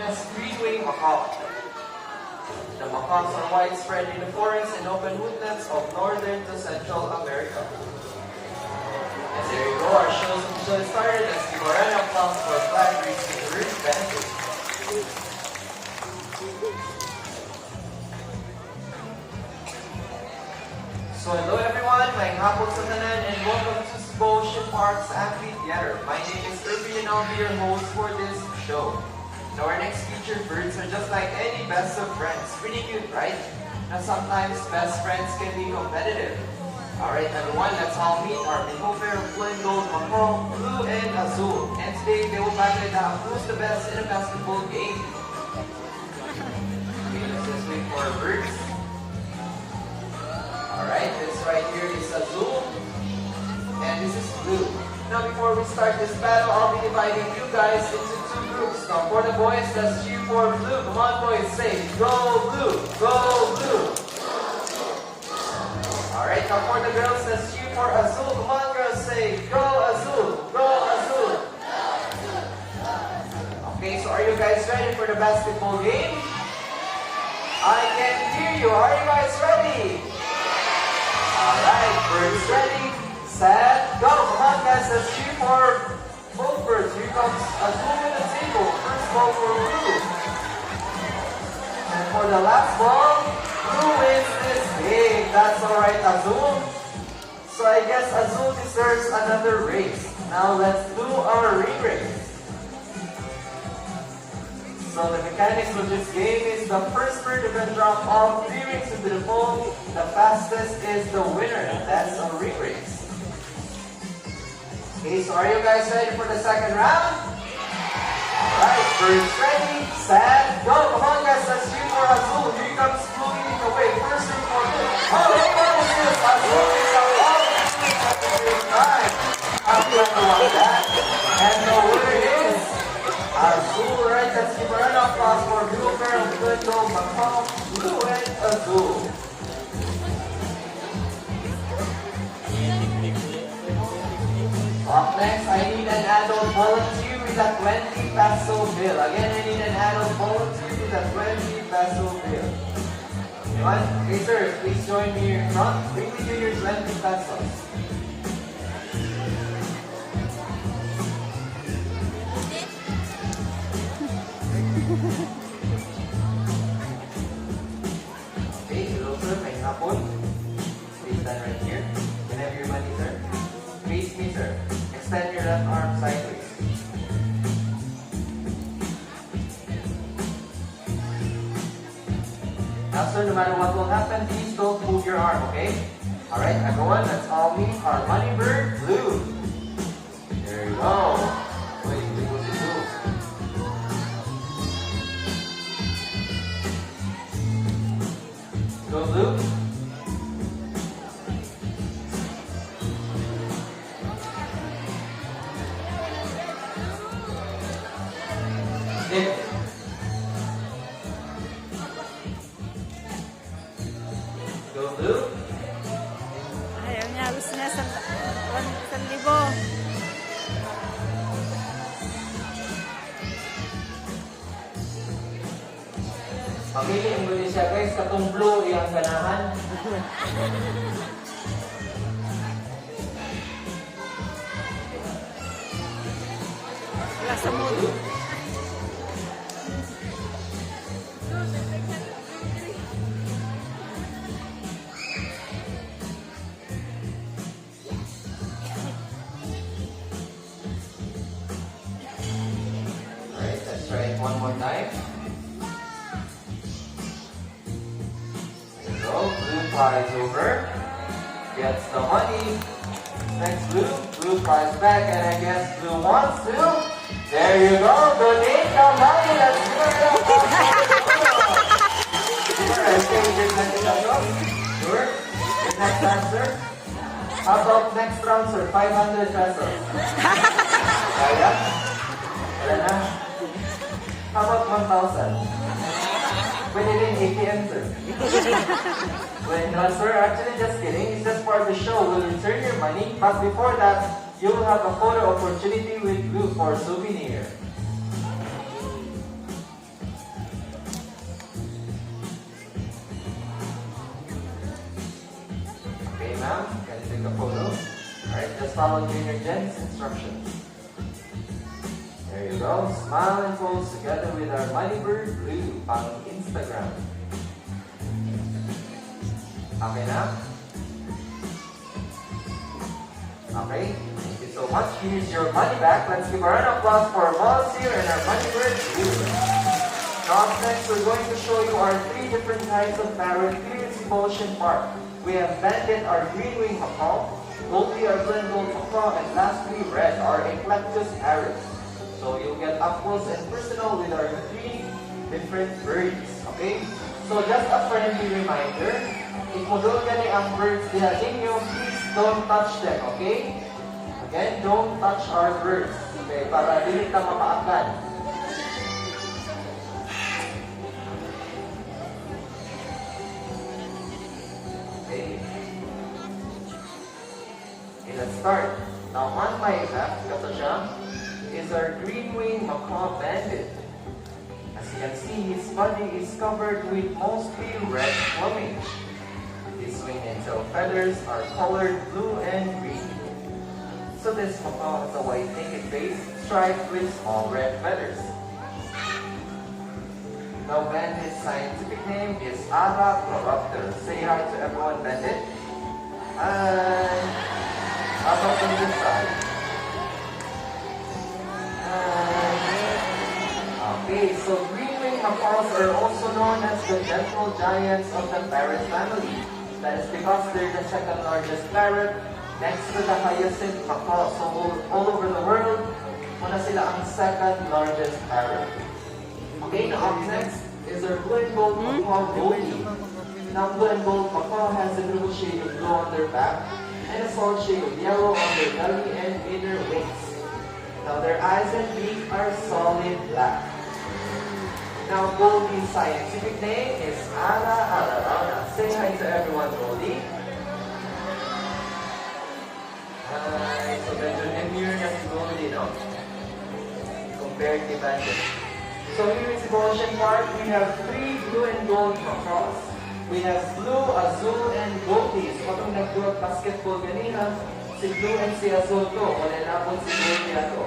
as green-winged macaw. The macaws are widespread in the forests and open woodlands of northern to Central America. And there you go, our show is officially started as the Guarana applause for flag raising root benefit. So hello everyone, maayong hapon sa tanan and welcome to Cebu Ocean Park's Amphitheater. My name is Irvin and I'll be your host for this show. Now our next featured birds are just like any best of friends. Pretty cute, right? Now sometimes best friends can be competitive. Alright everyone, let's all meet our Bimbo pair of blue and gold macaw, blue and azul. And today they will battle it out who's the best in a basketball game. Okay, let's just wait for our birds. Alright, this right here is azul, and this is blue. Now before we start this battle, I'll be dividing you guys into two groups. Now for the boys, let's cheer for blue. Come on boys, say, go blue, go blue. Alright, now for the girls, let's cheer for azul. Come on girls, say, go azul, go azul. Okay, so are you guys ready for the basketball game? I can hear you. Are you guys ready? Alright, birds ready, set, go! Come on guys, let's cheer for both birds. Here comes azul with the table. First ball for blue. And for the last ball, blue wins this game. That's alright, azul. So I guess azul deserves another race. Now let's do our ring race. So the mechanics of this game is the first bird to drop all 3 rings into the pole. The fastest is the winner. That's a ring race. Okay, so are you guys ready for the second round? Alright, birds ready, set, go! Come on guys, let's cheer for azul. Here comes blue leading the way. First ring for blue. Oh, what is this? Azul is out all at the same time. Happy to watch that. And the winner is azul, right? Let's give a round of applause for blue pair of blue and gold macaw, blue and azul. Up next, I need an adult volunteer with a 20 peso bill. Again, I need an adult volunteer with a 20 peso bill. Anyone? Okay, sir, please join me here in front. Bring me your 20 pesos. Okay, hello sir, may hapon. Please stand right here. Can I have your money, sir? Face me, sir. Extend your left arm sideways. Now sir, no matter what will happen, please don't move your arm, okay? Alright, everyone, let's all meet our money bird, blue. There you go. Wait, blue. Go blue. Hit. Go blue. Ayaw niya, gusto niya 1,000. Pamili mo din siya guys, katong blue iyang ganahan. Wala sa mood. Alright, let's try it one more time. Blue prize over, gets the money. Next blue prize back, and I guess blue wants to. There you go, donate the money. Let's do it up. Sure. Your next answer. How about next round, sir? 500 pesos. Kaya? Wala na. How about 1,000? Pwede rin ATM, sir. Well, sir, actually just kidding. It's just part of the show. We'll return your money. But before that, you will have a photo opportunity with Blue for souvenir. take a photo. Alright, just follow Junior Jen's instructions. There you go. Smile and pose together with our Moneybird Blue pang Instagram. Okay na? Okay, thank you so much. Here's your money back. Let's give a round of applause for our models here and our Moneybird Blue. Now up next, we're going to show you our 3 different types of parrot here in Cebu Ocean Park. We have Bandit, our green-winged macaw, Goldie, our blue-gold macaw, and lastly, Red, our eclectus parrot. So you'll get up close and personal with our 3 different birds. Okay? So just a friendly reminder, if mo doon gani ang birds nila ninyo, please don't touch them. Okay? Again, don't touch our birds. Okay? Para dili ta mapaakan. Let's start. Now on my left, kato siya, is our green-winged macaw bandit. As you can see, his body is covered with mostly red plumage. His wing and tail feathers are colored blue and green. So this macaw has a white naked base striped with small red feathers. Now bandit's scientific name is Araproraptor. Say hi to everyone, bandit. Hi. How about on this side? Okay, so green-winged macaws are also known as the gentle giants of the parrot family. That is because they're the second largest parrot next to the hyacinth macaw. So all over the world, muna sila ang second largest parrot. Okay, now up next is our blue and gold macaw Goldie. Now blue and gold macaw has a little shade of blue on their back and a small shade of yellow on their belly and inner wings. Now their eyes and beak are solid black. Now Goldie's scientific name is Ara Ararana. Say hi to everyone, Goldie. Hi. So medyo demure na si Goldie, no? Compared to Bandit. So here in Cebu Ocean Park, we have 3 blue and gold macaws. We have Blue, Azul, and Goldie. So katong nagduwag basketball ganina, si Blue and si Azul to. Wala na po si Goldie ato.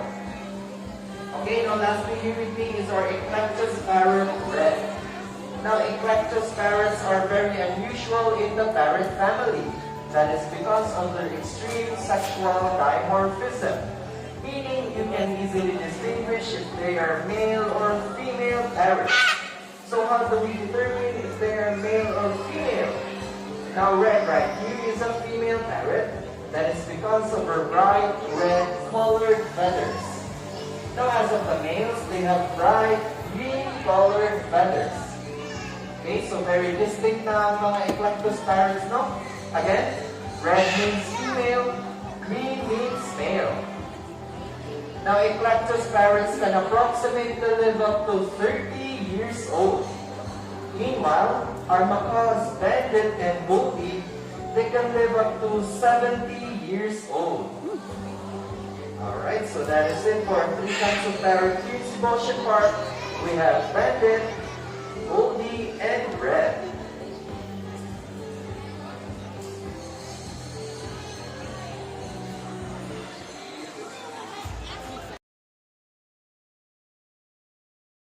Okay, now lastly here with me is our eclectus parrot Red. Now eclectus parrots are very unusual in the parrot family. That is because of their extreme sexual dimorphism. Meaning you can easily distinguish if they are male or female parrots. So how do we determine if they are male or female? Now Red right here is a female parrot. That is because of her bright red colored feathers. Now as of the males, they have bright green colored feathers. Okay, so very distinct na ang mga eclectus parrots, no? Again, red means female, green means male. Now eclectus parrots can approximate to live up to 30 years old. Meanwhile, our macaws Bandit and Goldie, they can live up to 70 years old. Alright, so that is it for our 3 kinds of parrot here in Cebu Ocean Park. We have Bandit, Goldie, and Red.